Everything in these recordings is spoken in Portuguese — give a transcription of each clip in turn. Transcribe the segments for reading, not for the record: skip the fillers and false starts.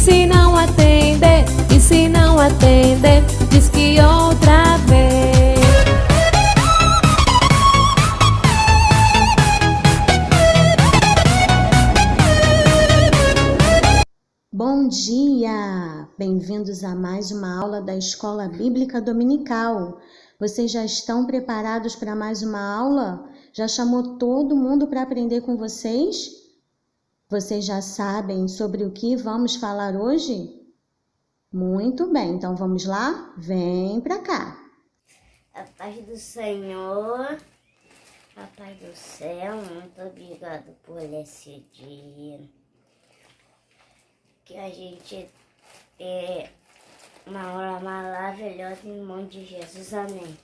se não atender, e se não atender, diz que outra vez. Bom dia! Bem-vindos a mais uma aula da Escola Bíblica Dominical. Vocês já estão preparados para mais uma aula? Já chamou todo mundo para aprender com vocês? Vocês já sabem sobre o que vamos falar hoje? Muito bem, então vamos lá? Vem para cá. A paz do Senhor, Papai do céu, muito obrigado por esse dia. Que a gente tenha uma aula maravilhosa em nome de Jesus, amém.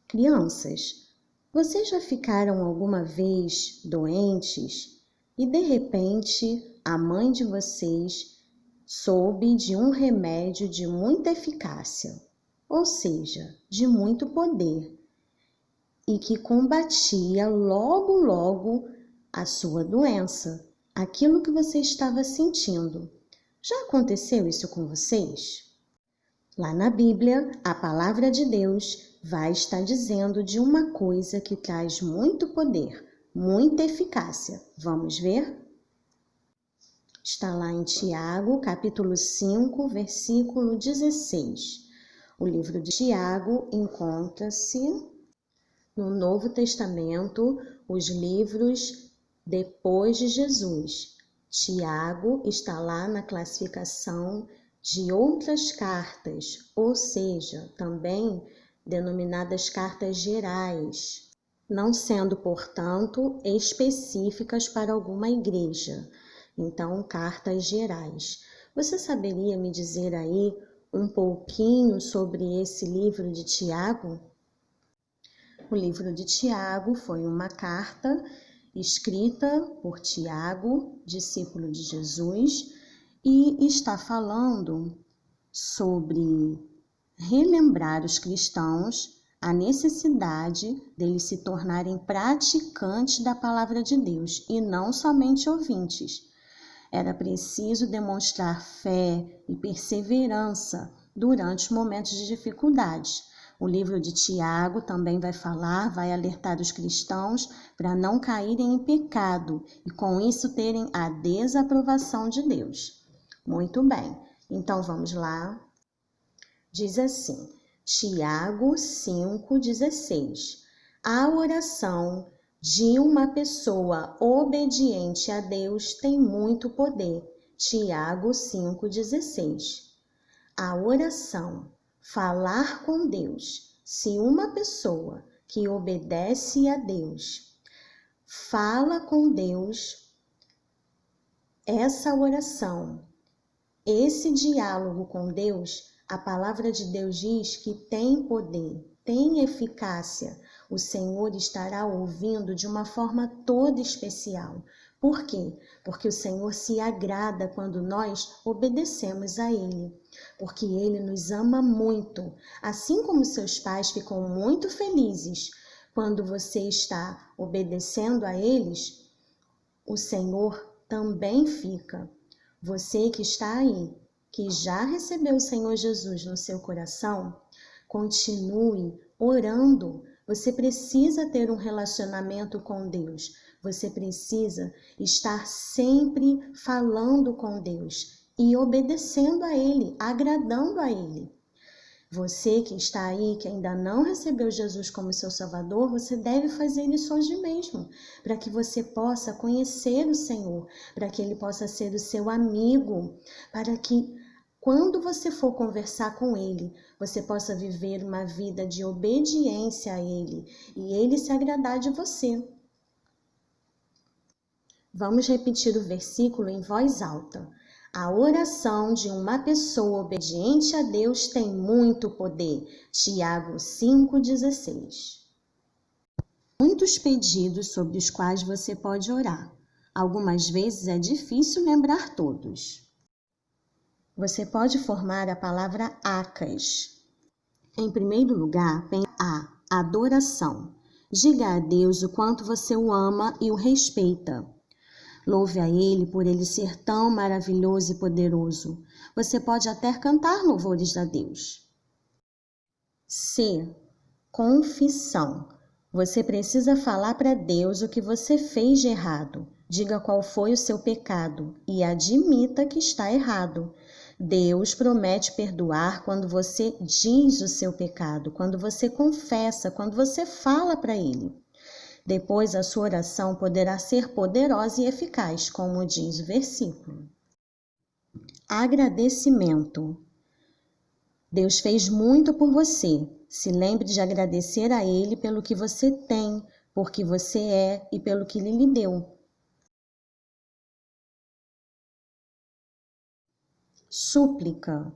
Crianças, vocês já ficaram alguma vez doentes e de repente a mãe de vocês soube de um remédio de muita eficácia, ou seja, de muito poder, e que combatia logo a sua doença, aquilo que você estava sentindo? Já aconteceu isso com vocês? Lá na Bíblia, a palavra de Deus vai estar dizendo de uma coisa que traz muito poder, muita eficácia. Vamos ver? Está lá em Tiago, capítulo 5, versículo 16. O livro de Tiago encontra-se no Novo Testamento, os livros depois de Jesus. Tiago está lá na classificação de outras cartas, ou seja, também denominadas cartas gerais, não sendo, portanto, específicas para alguma igreja. Então, cartas gerais. Você saberia me dizer aí um pouquinho sobre esse livro de Tiago? O livro de Tiago foi uma carta escrita por Tiago, discípulo de Jesus, e está falando sobre relembrar os cristãos a necessidade deles se tornarem praticantes da palavra de Deus e não somente ouvintes. Era preciso demonstrar fé e perseverança durante os momentos de dificuldades. O livro de Tiago também vai alertar os cristãos para não caírem em pecado e com isso terem a desaprovação de Deus. Muito bem, então vamos lá. Diz assim, Tiago 5,16. A oração de uma pessoa obediente a Deus tem muito poder. Tiago 5,16. A oração, falar com Deus. Se uma pessoa que obedece a Deus fala com Deus, essa oração, esse diálogo com Deus, a palavra de Deus diz que tem poder, tem eficácia. O Senhor estará ouvindo de uma forma toda especial. Por quê? Porque o Senhor se agrada quando nós obedecemos a Ele. Porque Ele nos ama muito. Assim como seus pais ficam muito felizes quando você está obedecendo a eles, o Senhor também fica. Você que está aí, que já recebeu o Senhor Jesus no seu coração, continue orando. Você precisa ter um relacionamento com Deus. Você precisa estar sempre falando com Deus e obedecendo a Ele, agradando a Ele. Você que está aí, que ainda não recebeu Jesus como seu Salvador, você deve fazer isso hoje mesmo, para que você possa conhecer o Senhor, para que Ele possa ser o seu amigo, para que quando você for conversar com Ele, você possa viver uma vida de obediência a Ele e Ele se agradar de você. Vamos repetir o versículo em voz alta. A oração de uma pessoa obediente a Deus tem muito poder. Tiago 5,16. Muitos pedidos sobre os quais você pode orar. Algumas vezes é difícil lembrar todos. Você pode formar a palavra acas. Em primeiro lugar, tem a adoração. Diga a Deus o quanto você o ama e o respeita. Louve a Ele por Ele ser tão maravilhoso e poderoso. Você pode até cantar louvores a Deus. C. Confissão. Você precisa falar para Deus o que você fez de errado. Diga qual foi o seu pecado e admita que está errado. Deus promete perdoar quando você diz o seu pecado, quando você confessa, quando você fala para Ele. Depois a sua oração poderá ser poderosa e eficaz, como diz o versículo. Agradecimento. Deus fez muito por você. Se lembre de agradecer a Ele pelo que você tem, por que você é e pelo que Ele lhe deu. Súplica.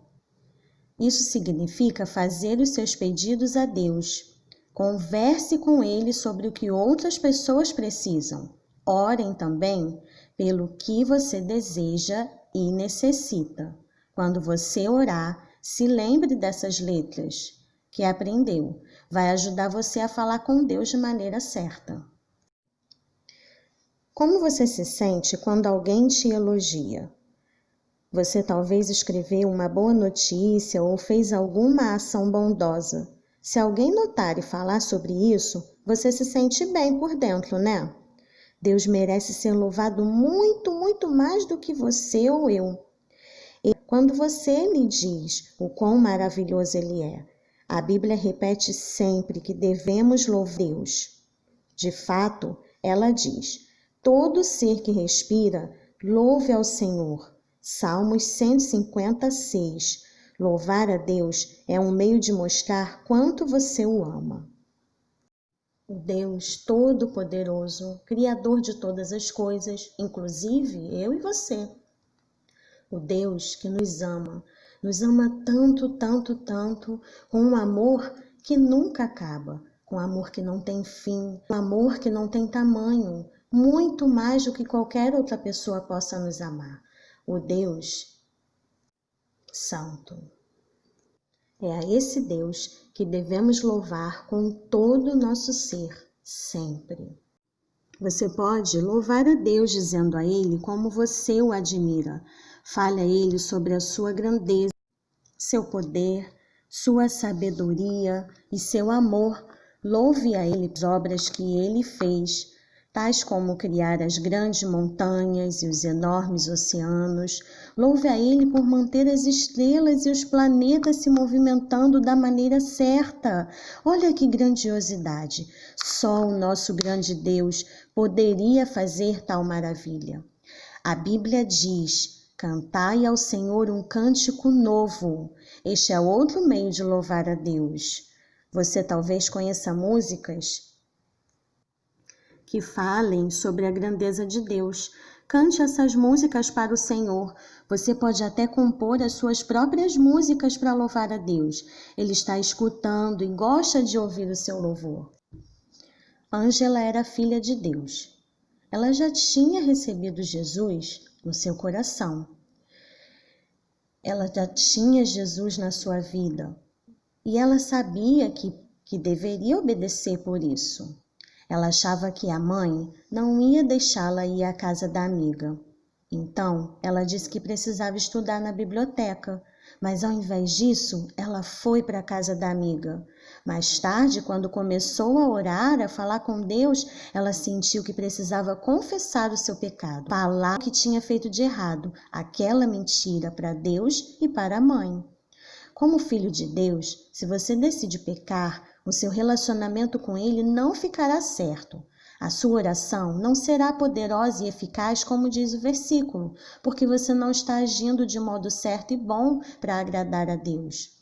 Isso significa fazer os seus pedidos a Deus. Converse com Ele sobre o que outras pessoas precisam. Orem também pelo que você deseja e necessita. Quando você orar, se lembre dessas letras que aprendeu. Vai ajudar você a falar com Deus de maneira certa. Como você se sente quando alguém te elogia? Você talvez escreveu uma boa notícia ou fez alguma ação bondosa. Se alguém notar e falar sobre isso, você se sente bem por dentro, né? Deus merece ser louvado muito, muito mais do que você ou eu. E quando você lhe diz o quão maravilhoso Ele é, a Bíblia repete sempre que devemos louvar Deus. De fato, ela diz: todo ser que respira, louve ao Senhor. Salmos 156. Louvar a Deus é um meio de mostrar quanto você o ama. O Deus Todo-Poderoso, Criador de todas as coisas, inclusive eu e você. O Deus que nos ama tanto, tanto, tanto, com um amor que nunca acaba, com um amor que não tem fim, um amor que não tem tamanho, muito mais do que qualquer outra pessoa possa nos amar. O Deus Santo. É a esse Deus que devemos louvar com todo o nosso ser, sempre. Você pode louvar a Deus dizendo a Ele como você o admira. Fale a Ele sobre a sua grandeza, seu poder, sua sabedoria e seu amor. Louve a Ele as obras que Ele fez, tais como criar as grandes montanhas e os enormes oceanos. Louve a Ele por manter as estrelas e os planetas se movimentando da maneira certa. Olha que grandiosidade! Só o nosso grande Deus poderia fazer tal maravilha. A Bíblia diz: cantai ao Senhor um cântico novo. Este é outro meio de louvar a Deus. Você talvez conheça músicas que falem sobre a grandeza de Deus. Cante essas músicas para o Senhor. Você pode até compor as suas próprias músicas para louvar a Deus. Ele está escutando e gosta de ouvir o seu louvor. Ângela era filha de Deus. Ela já tinha recebido Jesus no seu coração. Ela já tinha Jesus na sua vida. E ela sabia que deveria obedecer por isso. Ela achava que a mãe não ia deixá-la ir à casa da amiga. Então, ela disse que precisava estudar na biblioteca, mas ao invés disso, ela foi para a casa da amiga. Mais tarde, quando começou a orar, a falar com Deus, ela sentiu que precisava confessar o seu pecado, falar o que tinha feito de errado, aquela mentira para Deus e para a mãe. Como filho de Deus, se você decide pecar, o seu relacionamento com Ele não ficará certo. A sua oração não será poderosa e eficaz, como diz o versículo, porque você não está agindo de modo certo e bom para agradar a Deus.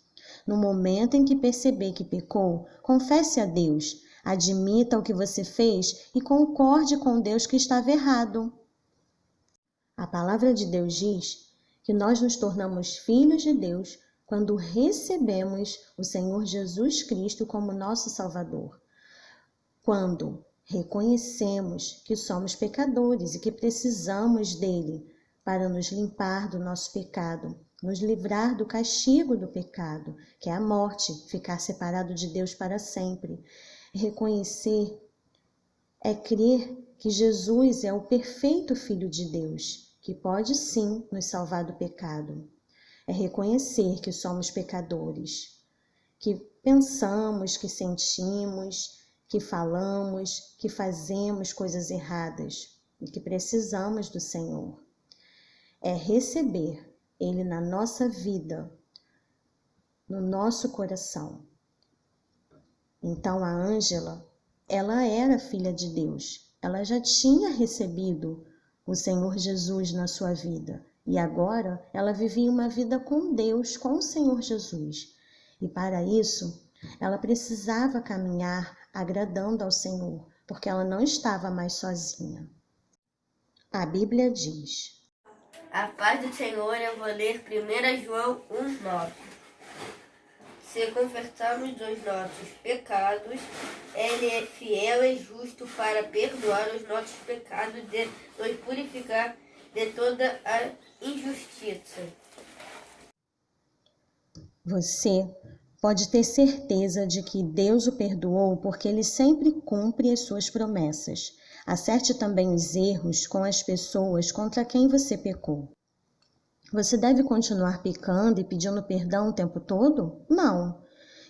No momento em que perceber que pecou, confesse a Deus, admita o que você fez e concorde com Deus que estava errado. A palavra de Deus diz que nós nos tornamos filhos de Deus quando recebemos o Senhor Jesus Cristo como nosso Salvador. Quando reconhecemos que somos pecadores e que precisamos dele para nos limpar do nosso pecado, nos livrar do castigo do pecado, que é a morte, ficar separado de Deus para sempre. Reconhecer é crer que Jesus é o perfeito Filho de Deus, que pode sim nos salvar do pecado. É reconhecer que somos pecadores, que pensamos, que sentimos, que falamos, que fazemos coisas erradas e que precisamos do Senhor. É receber Ele na nossa vida, no nosso coração. Então a Ângela, ela era filha de Deus. Ela já tinha recebido o Senhor Jesus na sua vida. E agora ela vivia uma vida com Deus, com o Senhor Jesus. E para isso, ela precisava caminhar agradando ao Senhor, porque ela não estava mais sozinha. A Bíblia diz: A paz do Senhor, eu vou ler 1 João 1,9. Se confessarmos os nossos pecados, Ele é fiel e justo para perdoar os nossos pecados e nos purificar de toda a injustiça. Você pode ter certeza de que Deus o perdoou porque Ele sempre cumpre as suas promessas. Acerte também os erros com as pessoas contra quem você pecou. Você deve continuar pecando e pedindo perdão o tempo todo? Não.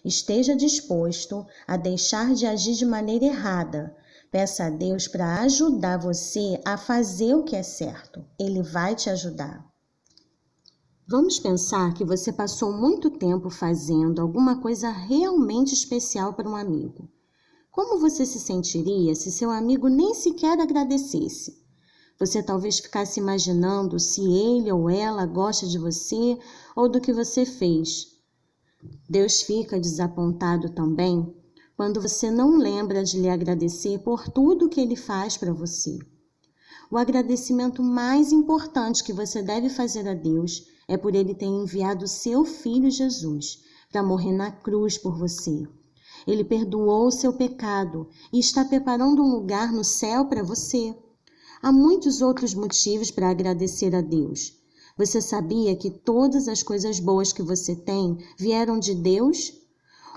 Esteja disposto a deixar de agir de maneira errada. Peça a Deus para ajudar você a fazer o que é certo. Ele vai te ajudar. Vamos pensar que você passou muito tempo fazendo alguma coisa realmente especial para um amigo. Como você se sentiria se seu amigo nem sequer agradecesse? Você talvez ficasse imaginando se ele ou ela gosta de você ou do que você fez. Deus fica desapontado também quando você não lembra de lhe agradecer por tudo que ele faz para você. O agradecimento mais importante que você deve fazer a Deus é por ele ter enviado seu Filho Jesus para morrer na cruz por você. Ele perdoou o seu pecado e está preparando um lugar no céu para você. Há muitos outros motivos para agradecer a Deus. Você sabia que todas as coisas boas que você tem vieram de Deus?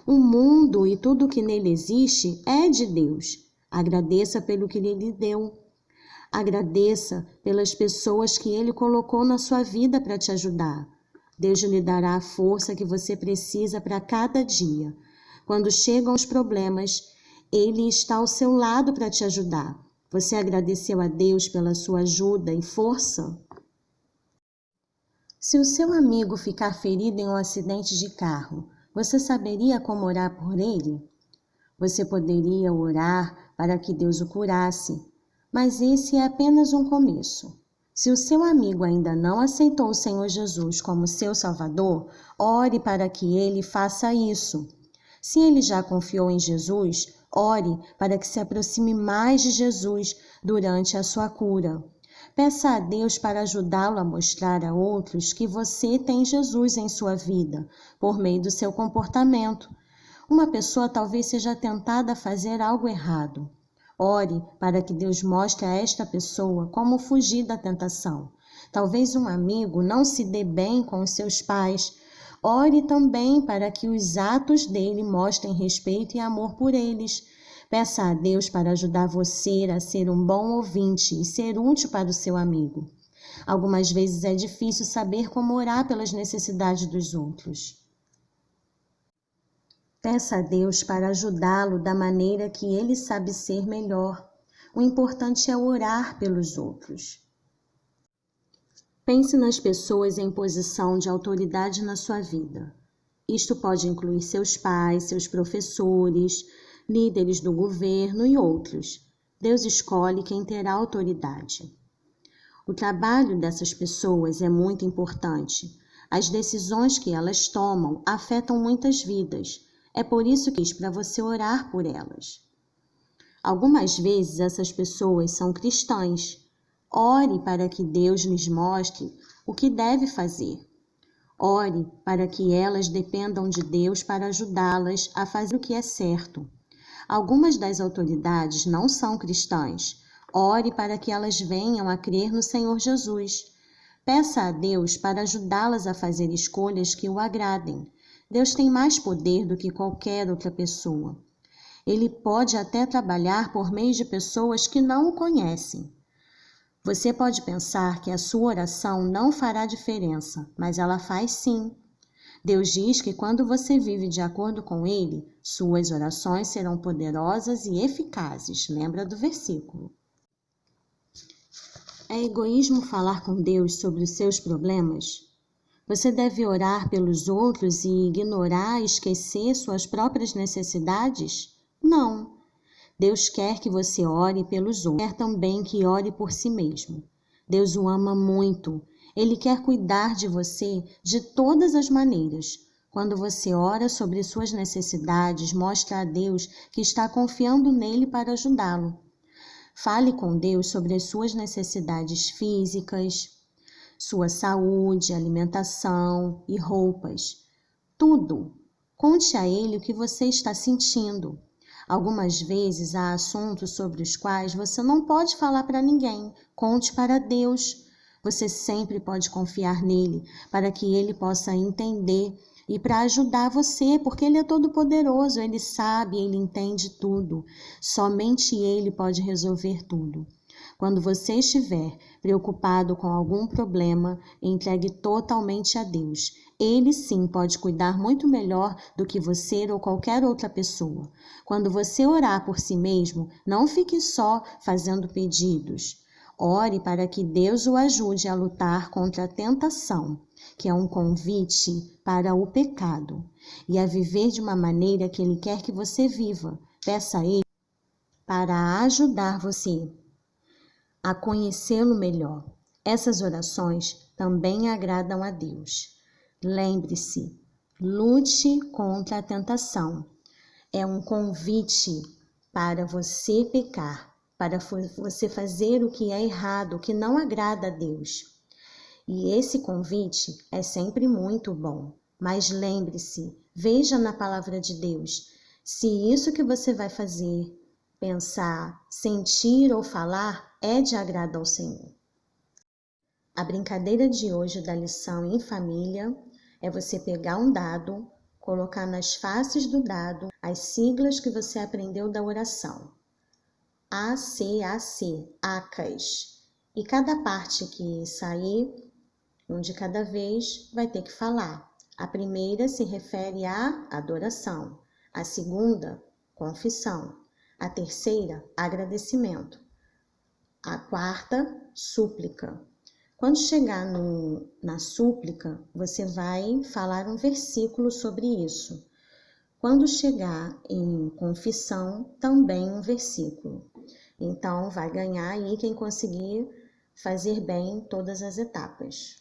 O mundo e tudo que nele existe é de Deus. Agradeça pelo que Ele lhe deu. Agradeça pelas pessoas que Ele colocou na sua vida para te ajudar. Deus lhe dará a força que você precisa para cada dia. Quando chegam os problemas, Ele está ao seu lado para te ajudar. Você agradeceu a Deus pela sua ajuda e força? Se o seu amigo ficar ferido em um acidente de carro, você saberia como orar por ele? Você poderia orar para que Deus o curasse, mas esse é apenas um começo. Se o seu amigo ainda não aceitou o Senhor Jesus como seu Salvador, ore para que ele faça isso. Se ele já confiou em Jesus, ore para que se aproxime mais de Jesus durante a sua cura. Peça a Deus para ajudá-lo a mostrar a outros que você tem Jesus em sua vida, por meio do seu comportamento. Uma pessoa talvez seja tentada a fazer algo errado. Ore para que Deus mostre a esta pessoa como fugir da tentação. Talvez um amigo não se dê bem com os seus pais. Ore também para que os atos dele mostrem respeito e amor por eles. Peça a Deus para ajudar você a ser um bom ouvinte e ser útil para o seu amigo. Algumas vezes é difícil saber como orar pelas necessidades dos outros. Peça a Deus para ajudá-lo da maneira que ele sabe ser melhor. O importante é orar pelos outros. Pense nas pessoas em posição de autoridade na sua vida. Isto pode incluir seus pais, seus professores, líderes do governo e outros. Deus escolhe quem terá autoridade. O trabalho dessas pessoas é muito importante. As decisões que elas tomam afetam muitas vidas. É por isso que diz para você orar por elas. Algumas vezes essas pessoas são cristãs. Ore para que Deus lhes mostre o que deve fazer. Ore para que elas dependam de Deus para ajudá-las a fazer o que é certo. Algumas das autoridades não são cristãs. Ore para que elas venham a crer no Senhor Jesus. Peça a Deus para ajudá-las a fazer escolhas que o agradem. Deus tem mais poder do que qualquer outra pessoa. Ele pode até trabalhar por meio de pessoas que não o conhecem. Você pode pensar que a sua oração não fará diferença, mas ela faz sim. Deus diz que quando você vive de acordo com Ele, suas orações serão poderosas e eficazes. Lembra do versículo. É egoísmo falar com Deus sobre os seus problemas? Você deve orar pelos outros e ignorar e esquecer suas próprias necessidades? Não. Deus quer que você ore pelos outros, quer também que ore por si mesmo. Deus o ama muito. Ele quer cuidar de você de todas as maneiras. Quando você ora sobre suas necessidades, mostra a Deus que está confiando nele para ajudá-lo. Fale com Deus sobre as suas necessidades físicas, sua saúde, alimentação e roupas. Tudo. Conte a Ele o que você está sentindo. Algumas vezes há assuntos sobre os quais você não pode falar para ninguém. Conte para Deus. Você sempre pode confiar nele para que ele possa entender e para ajudar você, porque ele é todo-poderoso, ele sabe, ele entende tudo. Somente ele pode resolver tudo. Quando você estiver preocupado com algum problema, entregue totalmente a Deus. Ele sim pode cuidar muito melhor do que você ou qualquer outra pessoa. Quando você orar por si mesmo, não fique só fazendo pedidos. Ore para que Deus o ajude a lutar contra a tentação, que é um convite para o pecado, e a viver de uma maneira que Ele quer que você viva. Peça a Ele para ajudar você a conhecê-lo melhor. Essas orações também agradam a Deus. Lembre-se, lute contra a tentação. É um convite para você pecar, para você fazer o que é errado, o que não agrada a Deus. E esse convite é sempre muito bom. Mas lembre-se, veja na palavra de Deus, se isso que você vai fazer, pensar, sentir ou falar é de agrado ao Senhor. A brincadeira de hoje da lição em família é você pegar um dado, colocar nas faces do dado as siglas que você aprendeu da oração. ACAC, ACAS. E cada parte que sair, um de cada vez, vai ter que falar. A primeira se refere à adoração, a segunda, confissão, a terceira, agradecimento, a quarta, súplica. Quando chegar na súplica, você vai falar um versículo sobre isso. Quando chegar em confissão, também um versículo. Então, vai ganhar aí quem conseguir fazer bem todas as etapas.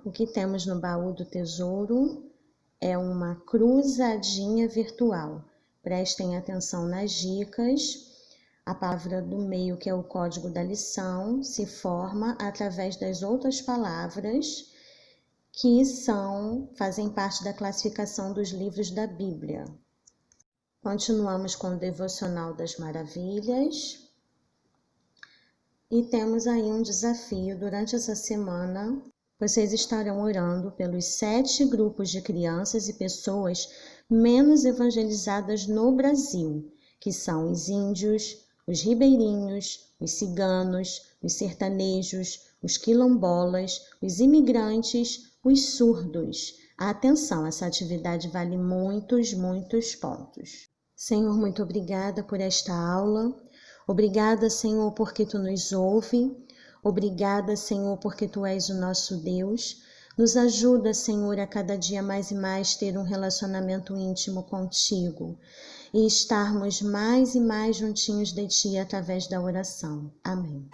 O que temos no baú do tesouro é uma cruzadinha virtual. Prestem atenção nas dicas. A palavra do meio, que é o código da lição, se forma através das outras palavras que fazem parte da classificação dos livros da Bíblia. Continuamos com o Devocional das Maravilhas. E temos aí um desafio durante essa semana. Vocês estarão orando pelos 7 grupos de crianças e pessoas menos evangelizadas no Brasil, que são os índios, os ribeirinhos, os ciganos, os sertanejos, os quilombolas, os imigrantes, os surdos. Atenção, essa atividade vale muitos pontos. Senhor, muito obrigada por esta aula. Obrigada, Senhor, porque Tu nos ouve. Obrigada, Senhor, porque Tu és o nosso Deus. Nos ajuda, Senhor, a cada dia mais e mais ter um relacionamento íntimo contigo e estarmos mais e mais juntinhos de Ti através da oração. Amém.